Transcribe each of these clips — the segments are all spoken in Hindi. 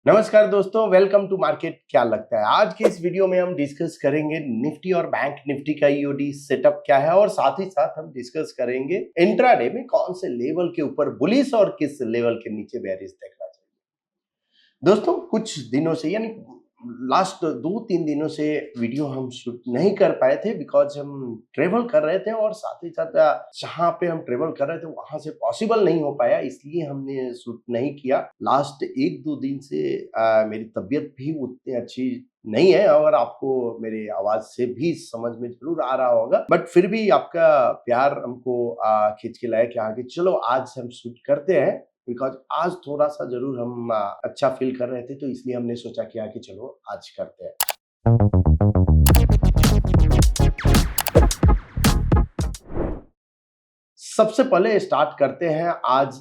नमस्कार दोस्तों, वेलकम टू मार्केट। क्या लगता है आज के इस वीडियो में हम डिस्कस करेंगे निफ्टी और बैंक निफ्टी का ईओडी सेटअप क्या है और साथ ही साथ हम डिस्कस करेंगे इंट्राडे में कौन से लेवल के ऊपर बुलिश और किस लेवल के नीचे बेयरिश देखना चाहिए। दोस्तों कुछ दिनों से यानी लास्ट 2-3 दिनों से वीडियो हम शूट नहीं कर पाए थे बिकॉज हम ट्रेवल कर रहे थे और साथ ही साथ जहाँ पे हम ट्रेवल कर रहे थे वहां से पॉसिबल नहीं हो पाया, इसलिए हमने शूट नहीं किया। लास्ट 1-2 दिन से मेरी तबीयत भी उतनी अच्छी नहीं है और आपको मेरी आवाज से भी समझ में जरूर आ रहा होगा, बट फिर भी आपका प्यार हमको खींच के लाया कि आगे चलो आज हम शूट करते हैं बिकॉज आज थोड़ा सा जरूर हम अच्छा फील कर रहे थे, तो इसलिए हमने सोचा कि चलो आज करते हैं। सबसे पहले स्टार्ट करते हैं आज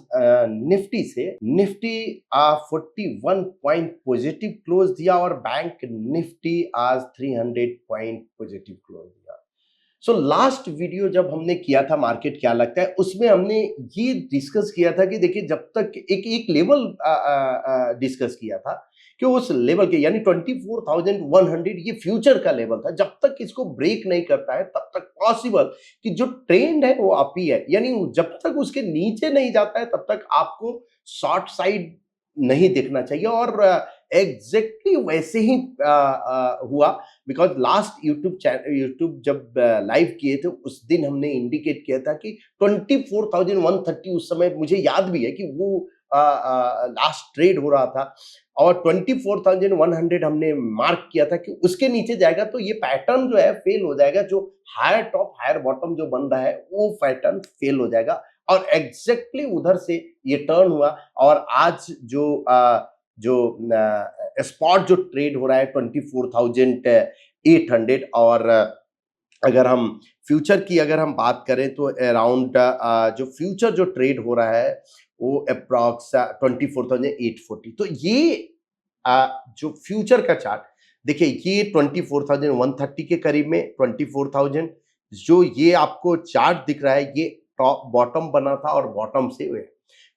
निफ्टी से। निफ्टी 41 पॉइंट पॉजिटिव क्लोज दिया और बैंक निफ्टी आज 300 पॉइंट पॉजिटिव क्लोज दिया। सो लास्ट वीडियो जब हमने किया था मार्केट क्या लगता है, उसमें हमने ये डिस्कस किया था कि देखिए जब तक एक लेवल डिस्कस किया था कि उस लेवल के यानी 24,100 ये फ्यूचर का लेवल था, जब तक इसको ब्रेक नहीं करता है तब तक पॉसिबल कि जो ट्रेंड है वो अप ही है, यानी जब तक उसके नीचे नहीं जाता है तब तक आपको शॉर्ट साइड नहीं देखना चाहिए। और एग्जैक्टली वैसे ही हुआ बिकॉज लास्ट यूट्यूब जब लाइव किए थे उस दिन हमने इंडिकेट किया था कि 24,130 उस समय मुझे याद भी है कि वो लास्ट ट्रेड हो रहा था और 24,100 हमने मार्क किया था कि उसके नीचे जाएगा तो ये पैटर्न जो है फेल हो जाएगा, जो हायर टॉप हायर बॉटम जो बन रहा है वो पैटर्न फेल हो जाएगा और एग्जैक्टली उधर से ये टर्न हुआ। और आज जो स्पॉट जो ट्रेड हो रहा है 24,800 और अगर हम फ्यूचर की अगर हम बात करें तो अराउंड जो फ्यूचर जो ट्रेड हो रहा है वो अप्रॉक्स 24,840। तो ये जो फ्यूचर का चार्ट देखिए ये 24,130 के करीब में 24,000 जो ये आपको चार्ट दिख रहा है ये टॉप बॉटम बना था और बॉटम से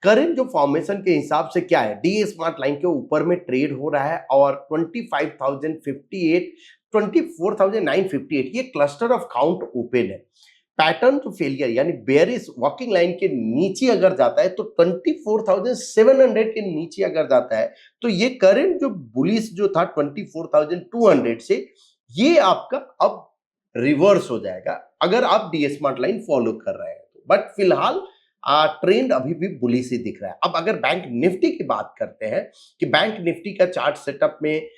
करंट जो फॉर्मेशन के हिसाब से क्या है, डी स्मार्ट लाइन के ऊपर में ट्रेड हो रहा है और 25,058 24,958 ये क्लस्टर ऑफ काउंट ओपन है। पैटर्न टू फेलियर यानी बेयरिश वॉकिंग लाइन के नीचे अगर जाता है तो 24,700 के नीचे अगर जाता है तो ये करंट जो बुलिश जो था 24,200 से ये आपका अब रिवर्स हो जाएगा अगर आप डी स्मार्ट लाइन फॉलो कर रहे हैं तो। बट फिलहाल ट्रेंड अभी भी बुलिश ही दिख रहा है। अब अगर बैंक निफ्टी की बात करते हैं कि बैंक निफ्टी का चार्ट सेटअप में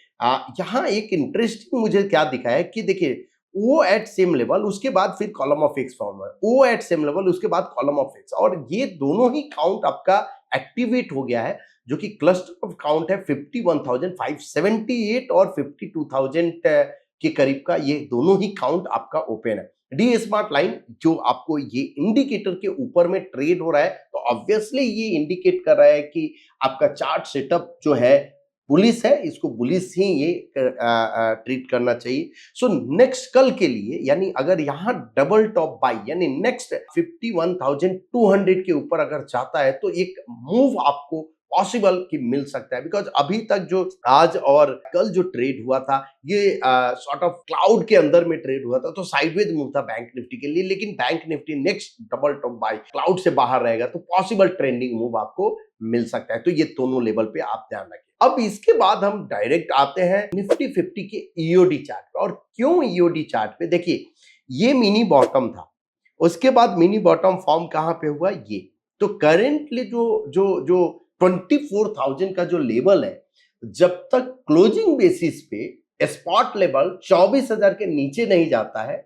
यहाँ एक इंटरेस्टिंग मुझे क्या दिखा है कि देखिए ओ एट सेम लेवल उसके बाद फिर कॉलम ऑफ एक्स फॉर्म है, ओ एट सेम लेवल उसके बाद कॉलम ऑफ एक्स, और ये दोनों ही काउंट आपका एक्टिवेट हो गया है जो कि क्लस्टर ऑफ काउंट है 51,578 और 52,000 के करीब का, ये दोनों ही काउंट आपका ओपन है। डी स्मार्ट लाइन जो आपको ये इंडिकेटर के ऊपर में ट्रेड हो रहा है तो ऑब्वियसली ये इंडिकेट कर रहा है कि आपका चार्ट सेटअप जो है बुलिश है, इसको बुलिश ही ये ट्रीट करना चाहिए। सो नेक्स्ट कल के लिए यानी अगर यहाँ डबल टॉप बाई यानी नेक्स्ट 51,200 के ऊपर अगर जाता है तो एक मूव आपको पॉसिबल कि मिल सकता है बिकॉज अभी तक जो आज और कल जो ट्रेड हुआ था ये सॉर्ट ऑफ क्लाउड के अंदर में ट्रेड हुआ था तो साइडवेज मूव था बैंक निफ्टी के लिए, लेकिन bank Nifty next double top bye cloud से बाहर रहेगा तो पॉसिबल ट्रेंडिंग मूव आपको मिल सकता है। तो ये दोनों लेवल पे आप ध्यान रखिए। अब इसके बाद हम डायरेक्ट आते हैं निफ्टी 50 के ईओडी चार्ट पे। और क्यों ईओडी चार्ट पे, देखिए ये मिनी बॉटम था, उसके बाद मिनी बॉटम फॉर्म कहां पे हुआ ये, तो करेंटली जो जो जो 24,000 का जो लेवल है जब तक क्लोजिंग बेसिस पे स्पॉट लेवल 24,000 के नीचे नहीं जाता है,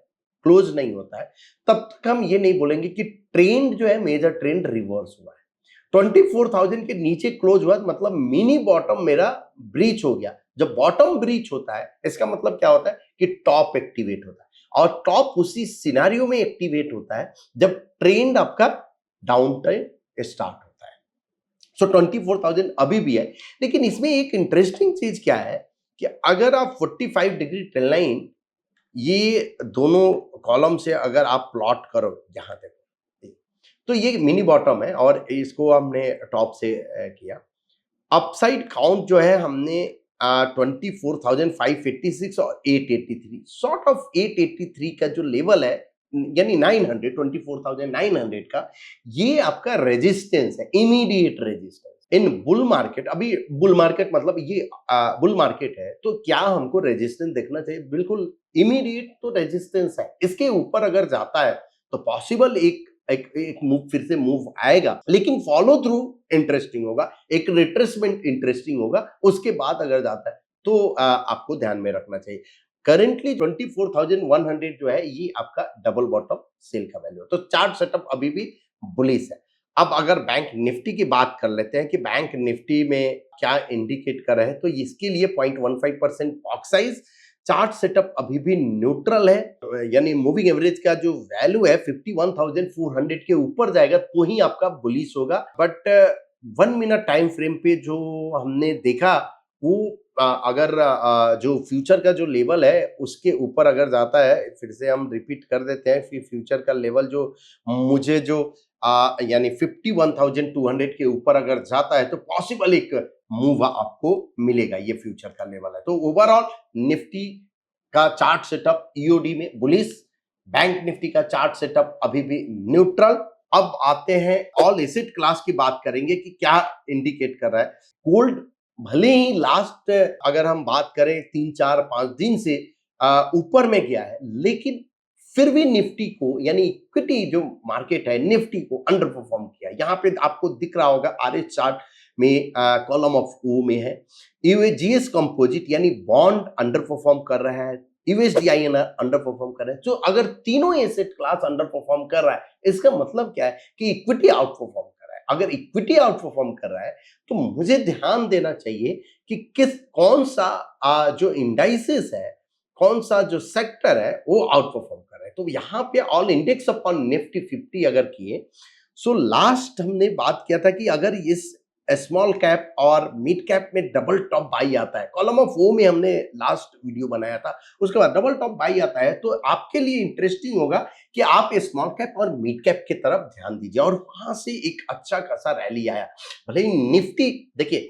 क्लोज नहीं होता है, तब तक हम ये नहीं बोलेंगे कि ट्रेंड जो है मेजर ट्रेंड रिवर्स हुआ है। 24,000 के नीचे क्लोज हुआ मतलब मिनी बॉटम मेरा ब्रीच हो गया। जब बॉटम ब्रीच होता है इसका मतलब क्या होता है कि टॉप एक्टिवेट होता है और टॉप उसी सिनेरियो में एक्टिवेट होता है जब ट्रेंड आपका डाउन ट्रेंड स्टार्ट होता है। सो 24,000 अभी भी है, लेकिन इसमें एक इंटरेस्टिंग चीज क्या है कि अगर आप 45 डिग्री ट्रेंड लाइन ये दोनों कॉलम से अगर आप प्लॉट करो यहां तक तो ये मिनी बॉटम है और इसको हमने टॉप से किया। अपसाइड काउंट जो है हमने 24,586 और 883 सॉर्ट ऑफ 883 का जो लेवल है यानी 900 24,900 का ये आपका रेजिस्टेंस है, immediate resistance in bull market. अभी बुल मार्केट मतलब ये बुल मार्केट है तो क्या हमको रेजिस्टेंस देखना चाहिए? बिल्कुल इमीडिएट तो रेजिस्टेंस है, इसके ऊपर अगर जाता है तो पॉसिबल एक मूव फिर से मूव आएगा, लेकिन फॉलो थ्रू इंटरेस्टिंग होगा, एक रिट्रेसमेंट इंटरेस्टिंग होगा, उसके बाद अगर जाता है तो आपको ध्यान में रखना चाहिए। करंटली 24,100 जो है ये आपका डबल बॉटम सेल का वैल्यू है, तो चार्ट सेटअप अभी भी बुलिश है। अब अगर बैंक निफ्टी की बात कर लेते हैं कि बैंक निफ्टी में क्या इंडिकेट कर रहे हैं, तो इसके लिए 0.15% पॉक साइज, चार्ट सेटअप अभी भी न्यूट्रल है, यानी मूविंग एवरेज का जो वैल्यू है 51,400 के ऊपर जाएगा तो ही आपका बुलिश होगा। बट 1 मिनट टाइम फ्रेम पे जो हमने देखा वो अगर जो फ्यूचर का जो लेवल है उसके ऊपर अगर जाता है, फिर से हम रिपीट कर देते हैं, फिर फ्यूचर का लेवल जो मुझे जो यानी 51,200 के ऊपर अगर जाता है तो पॉसिबल एक मूव आपको मिलेगा, ये फ्यूचर का लेवल है। तो ओवरऑल निफ्टी का चार्ट सेटअप ईओडी में बुलिश, बैंक निफ्टी का चार्ट सेटअप अभी भी न्यूट्रल। अब आते हैं ऑल एसेट क्लास की बात करेंगे कि क्या इंडिकेट कर रहा है। गोल्ड भले ही लास्ट अगर हम बात करें 3 4 5 दिन से ऊपर में गया है, लेकिन फिर भी निफ्टी को यानी इक्विटी जो मार्केट है निफ्टी को अंडर परफॉर्म किया। यहाँ पे आपको दिख रहा होगा आरएस चार्ट में कॉलम ऑफ ओ में है यूएजीएस कंपोजिट यानी बॉन्ड अंडर परफॉर्म कर रहा है, यूएसडीआईएनआर अंडर परफॉर्म कर रहा है। तो अगर तीनों एसेट क्लास अंडर परफॉर्म कर रहा है इसका मतलब क्या है कि इक्विटी आउट परफॉर्म कर रहा है। अगर इक्विटी आउट परफॉर्म कर रहा है तो मुझे ध्यान देना चाहिए कि कौन सा जो इंडाइसेस है, कौन सा जो सेक्टर है वो आउट परफॉर्म कर रहा है। तो यहाँ पे ऑल इंडेक्स अपॉन निफ्टी 50 अगर किए, सो लास्ट हमने बात किया था कि अगर इस स्मॉल कैप और मिड कैप में डबल टॉप बाई आता है, कॉलम ऑफ ओ में हमने लास्ट वीडियो बनाया था, उसके बाद डबल टॉप बाई आता है तो आपके लिए इंटरेस्टिंग होगा कि आप स्मॉल कैप और मिड कैप की तरफ ध्यान दीजिए। और वहां से एक अच्छा खासा रैली आया। भले ही निफ्टी देखिए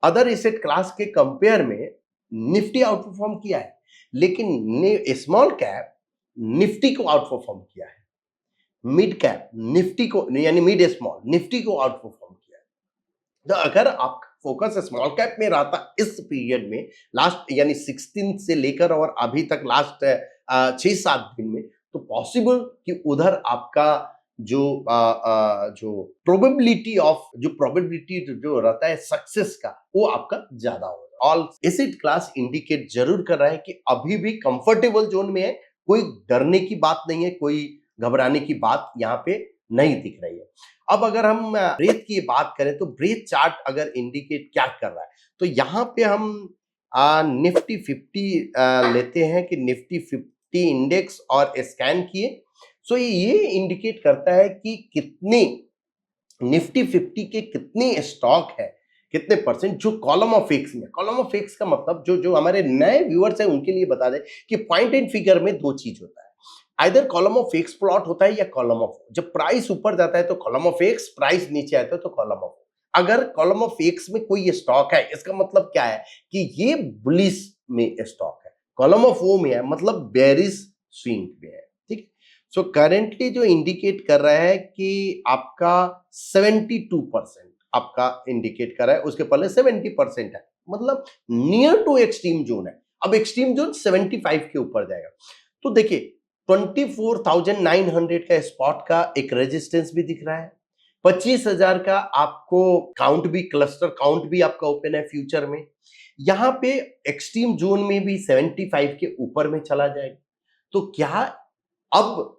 अदर एसेट क्लास के कंपेयर में निफ्टी आउट परफॉर्म किया है, लेकिन स्मॉल कैप निफ्टी को आउट परफॉर्म किया है, मिड कैप निफ्टी को यानी मिड स्मॉल निफ्टी को आउट परफॉर्म किया है। तो अगर आप फोकस स्मॉल कैप में रहता इस पीरियड में लास्ट यानी 16 से लेकर और अभी तक लास्ट 6 7 दिन में, तो पॉसिबल कि उधर आपका जो प्रोबेबिलिटी जो रहता है सक्सेस का वो आपका ज्यादा होगा। ऑल एसेट क्लास इंडिकेट जरूर कर रहा है कि अभी भी कंफर्टेबल जोन में है, कोई डरने की बात नहीं है, कोई घबराने की बात यहाँ पे नहीं दिख रही है। अब अगर हम ब्रेथ की बात करें तो ब्रेथ चार्ट अगर इंडिकेट क्या कर रहा है, तो यहाँ पे हम निफ्टी 50 लेते हैं कि निफ्टी 50 इंडेक्स और स्कैन किए। सो ये इंडिकेट करता है कि कितने निफ्टी 50 के कितने स्टॉक है, कितने परसेंट जो कॉलम ऑफ एक्स में। कॉलम ऑफ एक्स का मतलब जो हमारे नए व्यूअर्स हैं उनके लिए बता दें कि पॉइंट एंड फिगर में दो चीज होता है, either column of x plot होता है या कॉलम ऑफ। जब प्राइस ऊपर जाता है तो कॉलम ऑफ एक्स, प्राइस नीचे आता है तो कॉलम ऑफ। अगर कॉलम ऑफ एक्स में कोई स्टॉक है इसका मतलब क्या है कि ये बुलिश में स्टॉक है, कॉलम ऑफ ओ में है मतलब बेरिश स्विंग में है। ठीक, सो करेंटली जो इंडिकेट कर रहा है कि आपका 72% आपका इंडिकेट कर रहा है, उसके पहले 70% है, मतलब नियर टू एक्सट्रीम जोन है। अब एक्सट्रीम जोन 75 के ऊपर जाएगा। तो देखिए 24,900 का स्पॉट का एक रेजिस्टेंस भी दिख रहा है, 25,000 का आपको काउंट भी, क्लस्टर काउंट भी आपका ओपन है फ्यूचर में। यहाँ पे एक्सट्रीम जोन में भी 75 के ऊपर में चला जाएगा। तो क्या अब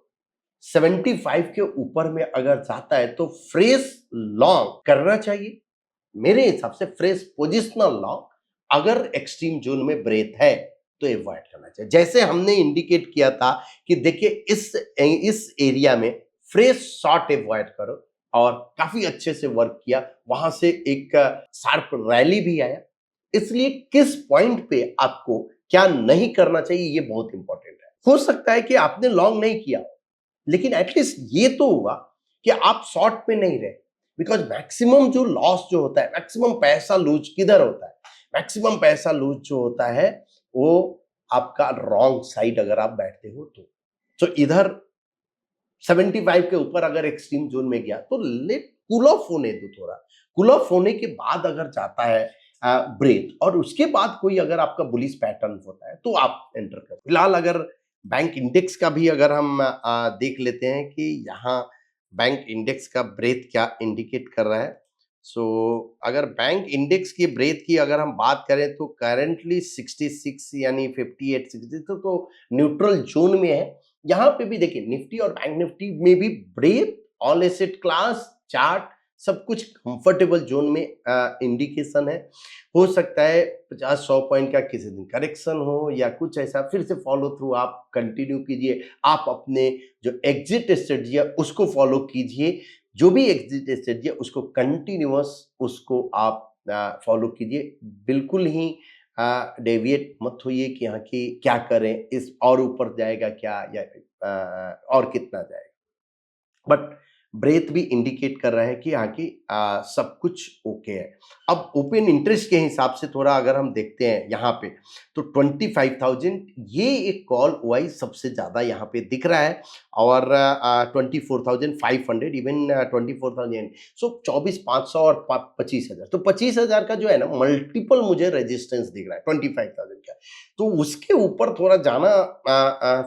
75 के ऊपर में अगर जाता है तो फ्रेश लॉन्ग करना चाहिए? मेरे हिसाब से फ्रेश पोजिशनल लॉन्ग अगर एक्सट्रीम जोन में ब्रेथ है तो अवॉइड करना चाहिए। जैसे हमने इंडिकेट किया था कि देखिए इस एरिया में फ्रेश शॉर्ट अवॉइड करो, और काफी अच्छे से वर्क किया, वहां से एक शार्प रैली भी आया। इसलिए किस पॉइंट पे आपको क्या नहीं करना चाहिए ये बहुत इंपॉर्टेंट है। हो सकता है कि आपने लॉन्ग नहीं किया, लेकिन एटलीस्ट ये तो हुआ कि आप शॉर्ट पे नहीं रहे, बिकॉज मैक्सिमम जो लॉस जो होता है, मैक्सिमम पैसा लूज किधर होता है, मैक्सिमम पैसा लूज जो होता है वो आपका रॉन्ग साइड अगर आप बैठते हो तो इधर 75 के ऊपर अगर एक्सट्रीम जोन में गया तो लेट कूल ऑफ होने दो, थोड़ा कूल ऑफ होने के बाद अगर जाता है ब्रेथ और उसके बाद कोई अगर आपका बुलिश पैटर्न होता है तो आप एंटर कर। फिलहाल अगर बैंक इंडेक्स का भी अगर हम देख लेते हैं कि यहाँ बैंक इंडेक्स का ब्रेथ क्या इंडिकेट कर रहा है। सो अगर बैंक इंडेक्स की ब्रेथ की अगर हम बात करें तो करंटली 66 यानी 58 60 तो न्यूट्रल जोन में है। यहाँ पे भी देखिए निफ्टी और बैंक निफ्टी में भी breadth, all asset class, chart सब कुछ कंफर्टेबल जोन में इंडिकेशन है। हो सकता है 50-100 पॉइंट का किसी दिन करेक्शन हो या कुछ ऐसा, फिर से फॉलो थ्रू आप कंटिन्यू कीजिए। आप अपने जो एग्जिट स्ट्रेटजी है उसको फॉलो कीजिए, जो भी एग्जिट स्ट्रेटजी है उसको कंटिन्यूअस उसको आप फॉलो कीजिए। बिल्कुल ही डेविएट मत होइए कि हाँ कि क्या करें, इस और ऊपर जाएगा क्या या और कितना जाएगा। बट ब्रेथ भी इंडिकेट कर रहा है कि हाँ कि सब कुछ ओके है। अब ओपन इंटरेस्ट के हिसाब से थोड़ा अगर हम देखते हैं यहाँ पे तो 25,000 ये एक कॉल वाइज सबसे ज़्यादा यहाँ पे दिख रहा है और 24,500 इवन 24,000, सो 24,500 और 25,000, तो 25,000 का जो है ना मल्टीपल मुझे रेजिस्टेंस दिख रहा है 25,000 का। तो उसके ऊपर थोड़ा जाना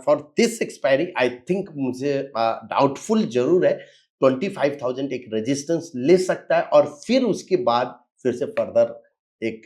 for this expiry I think मुझे डाउटफुल जरूर है। 25,000 एक रेजिस्टेंस ले सकता है और फिर उसके बाद फिर से फर्दर एक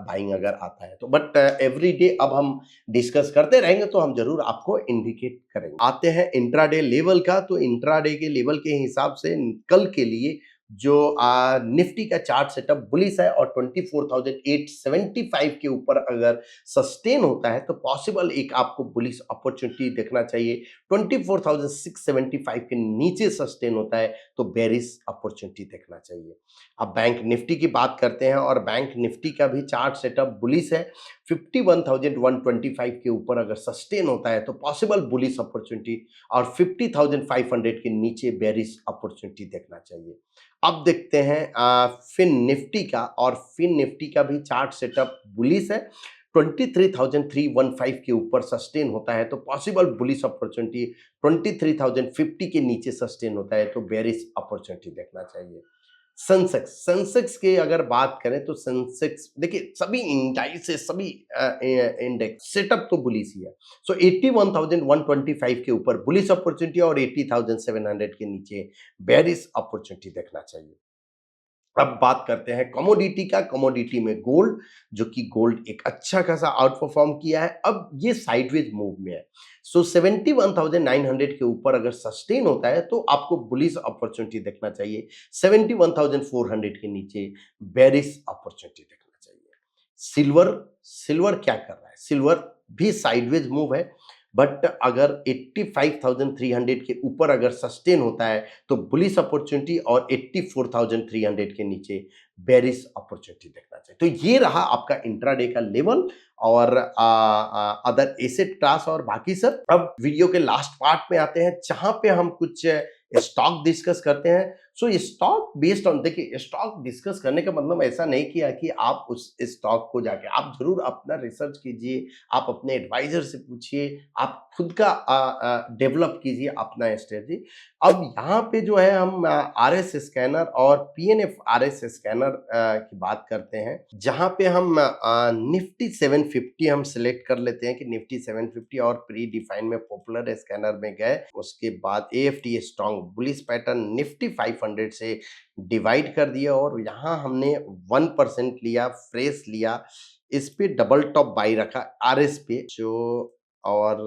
बाइंग अगर आता है तो। बट एवरी डे अब हम डिस्कस करते रहेंगे तो हम जरूर आपको इंडिकेट करेंगे। आते हैं इंट्राडे लेवल का, तो इंट्राडे के लेवल के हिसाब से कल के लिए जो निफ्टी का चार्ट सेटअप बुलिश है और 24,875 के ऊपर अगर सस्टेन होता है तो पॉसिबल एक आपको बुलिश अपॉर्चुनिटी देखना चाहिए। 24,675 के नीचे सस्टेन होता है तो बेरिश अपॉर्चुनिटी देखना चाहिए। अब बैंक निफ्टी की बात करते हैं और बैंक निफ्टी का भी चार्ट सेटअप बुलिश है। 51,125 के ऊपर अगर सस्टेन होता है तो पॉसिबल बुलिश अपॉर्चुनिटी और 50,500 के नीचे बेरिश अपॉर्चुनिटी देखना चाहिए। अब देखते हैं फिन निफ्टी का, और फिन निफ्टी का भी चार्ट सेटअप बुलिश है। 23,315 के ऊपर सस्टेन होता है तो पॉसिबल बुलिश अपॉर्चुनिटी, 23,050 के नीचे सस्टेन होता है तो बेरिश अपॉर्चुनिटी देखना चाहिए। सेंसेक्स की अगर बात करें तो सेंसेक्स देखिए सभी इंडाइसेस सभी इंडेक्स सेटअप तो बुलिश ही है। सो 81,125 के ऊपर बुलिश अपॉर्चुनिटी और 80,700 के नीचे बेरिश अपॉर्चुनिटी देखना चाहिए। अब बात करते हैं कमोडिटी का। कमोडिटी में गोल्ड, जो कि गोल्ड एक अच्छा खासा आउट परफॉर्म किया है, अब ये साइडवेज मूव में है। सो 71,900 के ऊपर अगर सस्टेन होता है तो आपको बुलिश अपॉर्चुनिटी देखना चाहिए। 71,400 के नीचे बेरिश अपॉर्चुनिटी देखना चाहिए। सिल्वर, सिल्वर क्या कर रहा है? सिल्वर भी साइडवेज मूव है, बट अगर 85,300 के ऊपर अगर सस्टेन होता है तो बुलिश अपॉर्चुनिटी और 84,300 के नीचे बेरिश अपॉर्चुनिटी देखना चाहिए। तो ये रहा आपका इंट्राडे का लेवल और अदर एसेट क्लास और बाकी सब। अब वीडियो के लास्ट पार्ट में आते हैं जहां पे हम कुछ स्टॉक डिस्कस करते हैं। सो स्टॉक बेस्ड ऑन, देखिए स्टॉक डिस्कस करने का मतलब ऐसा नहीं किया कि आप उस स्टॉक को जाके, आप जरूर अपना रिसर्च कीजिए, आप अपने एडवाइजर से पूछिए, आप खुद का डेवलप कीजिए अपना स्ट्रेटजी। अब यहाँ पे जो है हम आरएस स्कैनर और पीएनएफ आरएस स्कैनर की बात करते हैं, जहाँ पे हम निफ्टी 750 हम सिलेक्ट कर लेते हैं कि निफ्टी 750 और प्री डिफाइन में पॉपुलर स्कैनर में गए। उसके बाद AFT strong bullish pattern Nifty 500 से डिवाइड कर दिया और यहाँ हमने 1% लिया, फ्रेश लिया, इस पे डबल टॉप बाई रखा आरएस पे जो, और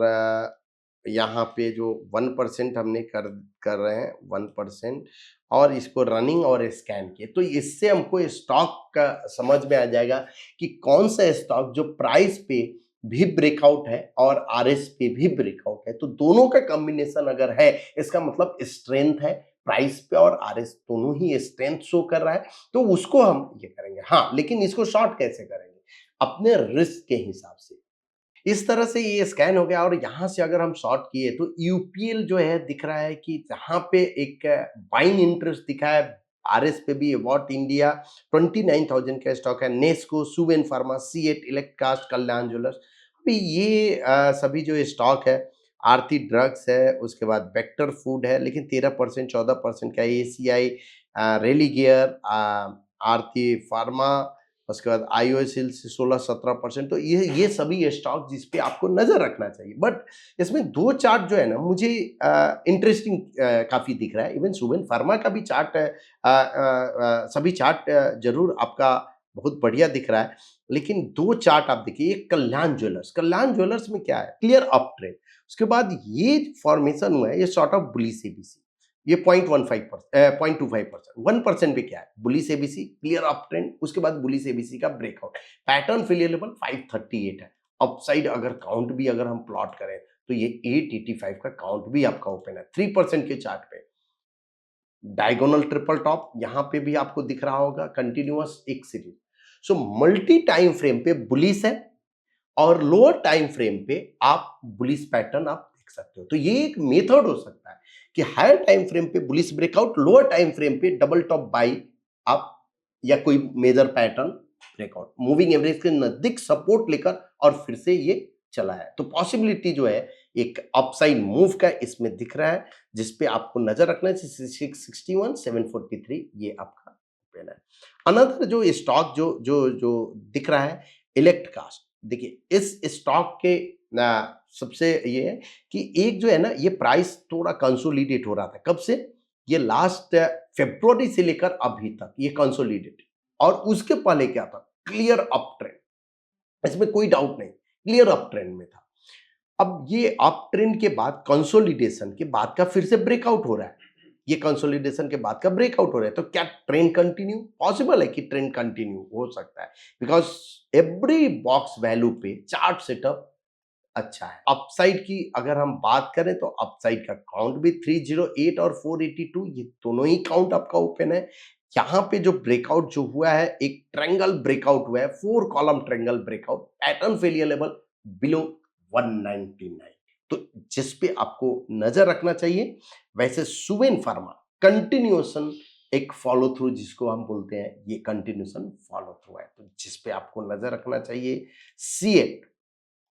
यहाँ पे जो 1% हमने कर रहे हैं 1%, और इसको रनिंग और स्कैन किए तो इससे हमको स्टॉक का समझ में आ जाएगा कि कौन सा स्टॉक जो प्राइस पे भी ब्रेकआउट है और आरएस पे भी ब्रेकआउट है। तो दोनों का कॉम्बिनेशन अगर है इसका मतलब स्ट्रेंथ है, प्राइस पे और आरएस दोनों ही स्ट्रेंथ शो कर रहा है, तो उसको हम ये करेंगे। हाँ, लेकिन इसको शॉर्ट कैसे करेंगे? अपने रिस्क के हिसाब से। इस तरह से ये स्कैन हो गया और यहाँ से अगर हम शॉर्ट किए तो यूपीएल जो है दिख रहा है कि जहाँ पे एक बाइंग इंटरेस्ट दिखा है आरएस पे भी वॉट इंडिया 29,000 का स्टॉक है, नेस्को, सुवेन फार्मा, सीएट, इलेक्ट्रकास्ट, कल्याण ज्वेलर्स। अभी ये सभी जो स्टॉक है, आरती ड्रग्स है, उसके बाद वेक्टर फूड है, लेकिन 13% 14% का, एसीआई, रेलिगेयर, आरती फार्मा, उसके बाद आईओएस हिल्स 16-17%। तो ये सभी स्टॉक जिस पे आपको नजर रखना चाहिए। बट इसमें दो चार्ट जो है ना, मुझे इंटरेस्टिंग काफी दिख रहा है। इवन सुवेन फार्मा का भी चार्ट सभी चार्ट जरूर आपका बहुत बढ़िया दिख रहा है, लेकिन दो चार्ट आप देखिए। एक कल्याण ज्वेलर्स में क्या है, क्लियर अप ट्रेंड। उसके बाद ये फॉर्मेशन हुआ है, ये सॉर्ट ऑफ बुलिश एबीसी, ये 0.15%, 0.25%, 1% पे क्या है, bullish ABC, clear up trend. उसके बाद बुलिश एबीसी का ब्रेकआउट, पैटर्न फेलियर लेवल 538 है। अपसाइड अगर काउंट भी अगर हम प्लॉट करें तो ये 885 का काउंट भी आपका ओपन है 3% के चार्ट पे। डायगोनल ट्रिपल टॉप यहां पे भी आपको दिख रहा होगा, कंटिन्यूअस एक series. So multi time frame पे बुलिश है और लोअर टाइम फ्रेम पे आप बुलिश पैटर्न आप देख सकते हो। तो ये एक मेथड हो सकता है कि हायर टाइम फ्रेम पे bullish breakout, lower time frame पे डबल टॉप बाई आप, या कोई major pattern breakout, moving average के नजदीक सपोर्ट लेकर और फिर से ये चला है। तो पॉसिबिलिटी जो है एक अपसाइड मूव का इसमें दिख रहा है, जिसपे आपको नजर रखना है। 661 743 ये आपका ओपन है। अनदर जो स्टॉक जो जो जो दिख रहा है, इलेक्ट्रकास्ट। देखिए इस स्टॉक के सबसे ये है कि एक जो है ना, ये प्राइस थोड़ा कंसोलिडेट हो रहा था। कब से, ये लास्ट फरवरी से लेकर अभी तक ये कंसोलिडेट, और उसके पहले क्या था, क्लियर अप ट्रेंड, इसमें कोई डाउट नहीं, क्लियर अप ट्रेंड में था। अब ये अप ट्रेंड के बाद कंसोलिडेशन के बाद का फिर से ब्रेकआउट हो रहा है। ये कंसोलिडेशन के बाद का ब्रेकआउट हो रहा है, तो क्या ट्रेंड कंटिन्यू पॉसिबल है कि ट्रेंड कंटिन्यू हो सकता है, बिकॉज एवरी बॉक्स वैल्यू पे चार्ट सेटअप अच्छा है। अपसाइड की अगर हम बात करें तो अपसाइड का काउंट भी 308 और 482, ये दोनों ही काउंट आपका ओपन है। यहाँ पे जो ब्रेकआउट जो हुआ है, एक ट्रायंगल ब्रेकआउट हुआ है, 4 column triangle breakout, pattern failure level below 199, तो जिस पे आपको नजर रखना चाहिए। वैसे सुवेन फार्मा कंटिन्यूएशन एक फॉलो थ्रू जिसको हम बोलते हैं, ये कंटिन्यूएशन फॉलो थ्रू है, तो जिस पे आपको नजर रखना चाहिए। सीएट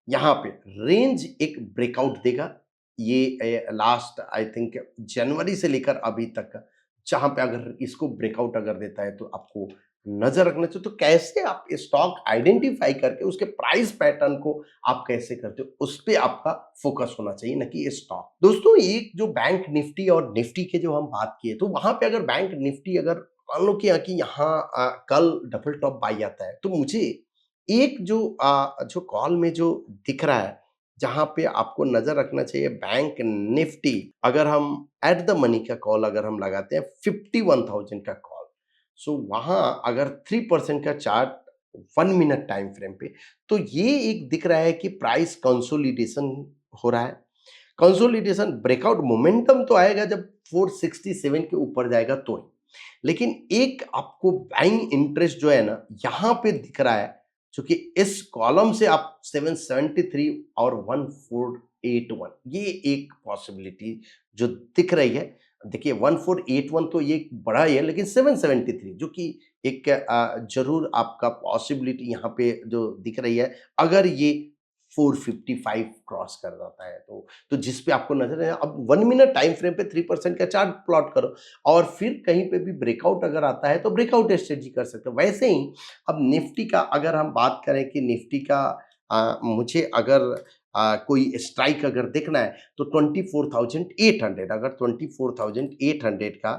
यहाँ पे रेंज एक ब्रेकआउट देगा, ये लास्ट आई थिंक जनवरी से लेकर अभी तक का, जहां पे अगर इसको ब्रेकआउट अगर देता है तो आपको नजर रखना चाहिए। तो कैसे आप स्टॉक आइडेंटिफाई करके उसके प्राइस पैटर्न को आप कैसे करते हो, उस पे आपका फोकस होना चाहिए, न कि स्टॉक। दोस्तों एक जो बैंक निफ्टी और निफ्टी के जो हम बात किए, तो वहां पे अगर बैंक निफ्टी अगर मान लो कि यहाँ कल डबल टॉप बाई आता है, तो मुझे एक जो कॉल में जो दिख रहा है, जहाँ पे आपको नज़र रखना चाहिए, बैंक निफ्टी अगर हम एट द मनी का कॉल अगर हम लगाते हैं 51,000 का कॉल, सो वहाँ अगर 3% का चार्ट 1 मिनट टाइम फ्रेम पे, तो ये एक दिख रहा है कि प्राइस कंसोलिडेशन हो रहा है। कंसोलिडेशन ब्रेकआउट मोमेंटम तो आएगा जब 467 के ऊपर जाएगा तो ही। लेकिन एक आपको बाइंग इंटरेस्ट जो है ना, यहाँ पे दिख रहा है, क्योंकि इस कॉलम से आप 773 और 1481, ये एक पॉसिबिलिटी जो दिख रही है। देखिए 1481 तो ये बड़ा ही है, लेकिन 773 जो कि एक जरूर आपका पॉसिबिलिटी यहाँ पे जो दिख रही है, अगर ये 455 क्रॉस कर जाता है तो जिस पे आपको नजर है। अब 1 मिनट टाइम फ्रेम पे 3% का चार्ट प्लॉट करो, और फिर कहीं पे भी ब्रेकआउट अगर आता है तो ब्रेकआउट स्ट्रेटजी कर सकते हो। वैसे ही अब निफ्टी का अगर हम बात करें कि निफ्टी का मुझे अगर कोई स्ट्राइक अगर देखना है तो 24,800, अगर 24,800 का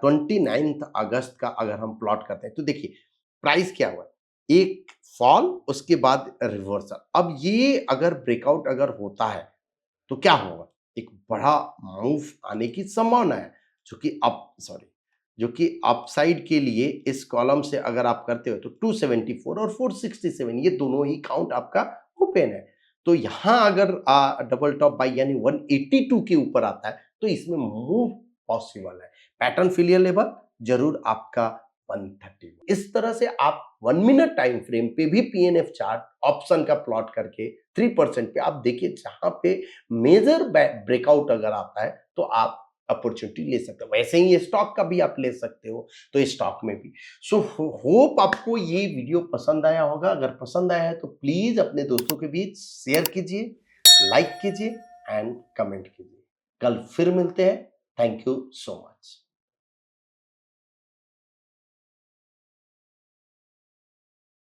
29 अगस्त का अगर हम प्लॉट करते हैं, तो देखिए प्राइस क्या हुआ, एक फॉल उसके बाद रिवर्सल। अब ये अगर ब्रेकआउट अगर होता है तो क्या होगा, एक बड़ा मूव आने की संभावना है, जो कि अपसाइड के लिए इस कॉलम से अगर आप करते हो तो 274 और 467, ये दोनों ही काउंट आपका ओपन है। तो यहां अगर डबल टॉप बाई यानी 182 के ऊपर आता है तो इसमें मूव पॉसिबल है। पैटर्न फेलियर लेवल जरूर आपका 130। इस तरह से आप 1 मिनट टाइम फ्रेम पे भी पीएनएफ चार्ट ऑप्शन का प्लॉट करके 3% पे आप देखिए, जहां पे मेजर ब्रेकआउट अगर आता है तो आप अपॉर्चुनिटी ले सकते हो। वैसे ही ये स्टॉक का भी आप ले सकते हो, तो ये स्टॉक में भी। सो होप आपको ये वीडियो पसंद आया होगा। अगर पसंद आया है तो प्लीज अपने दोस्तों के बीच शेयर कीजिए, लाइक कीजिए एंड कमेंट कीजिए। कल फिर मिलते हैं। Thank you so much.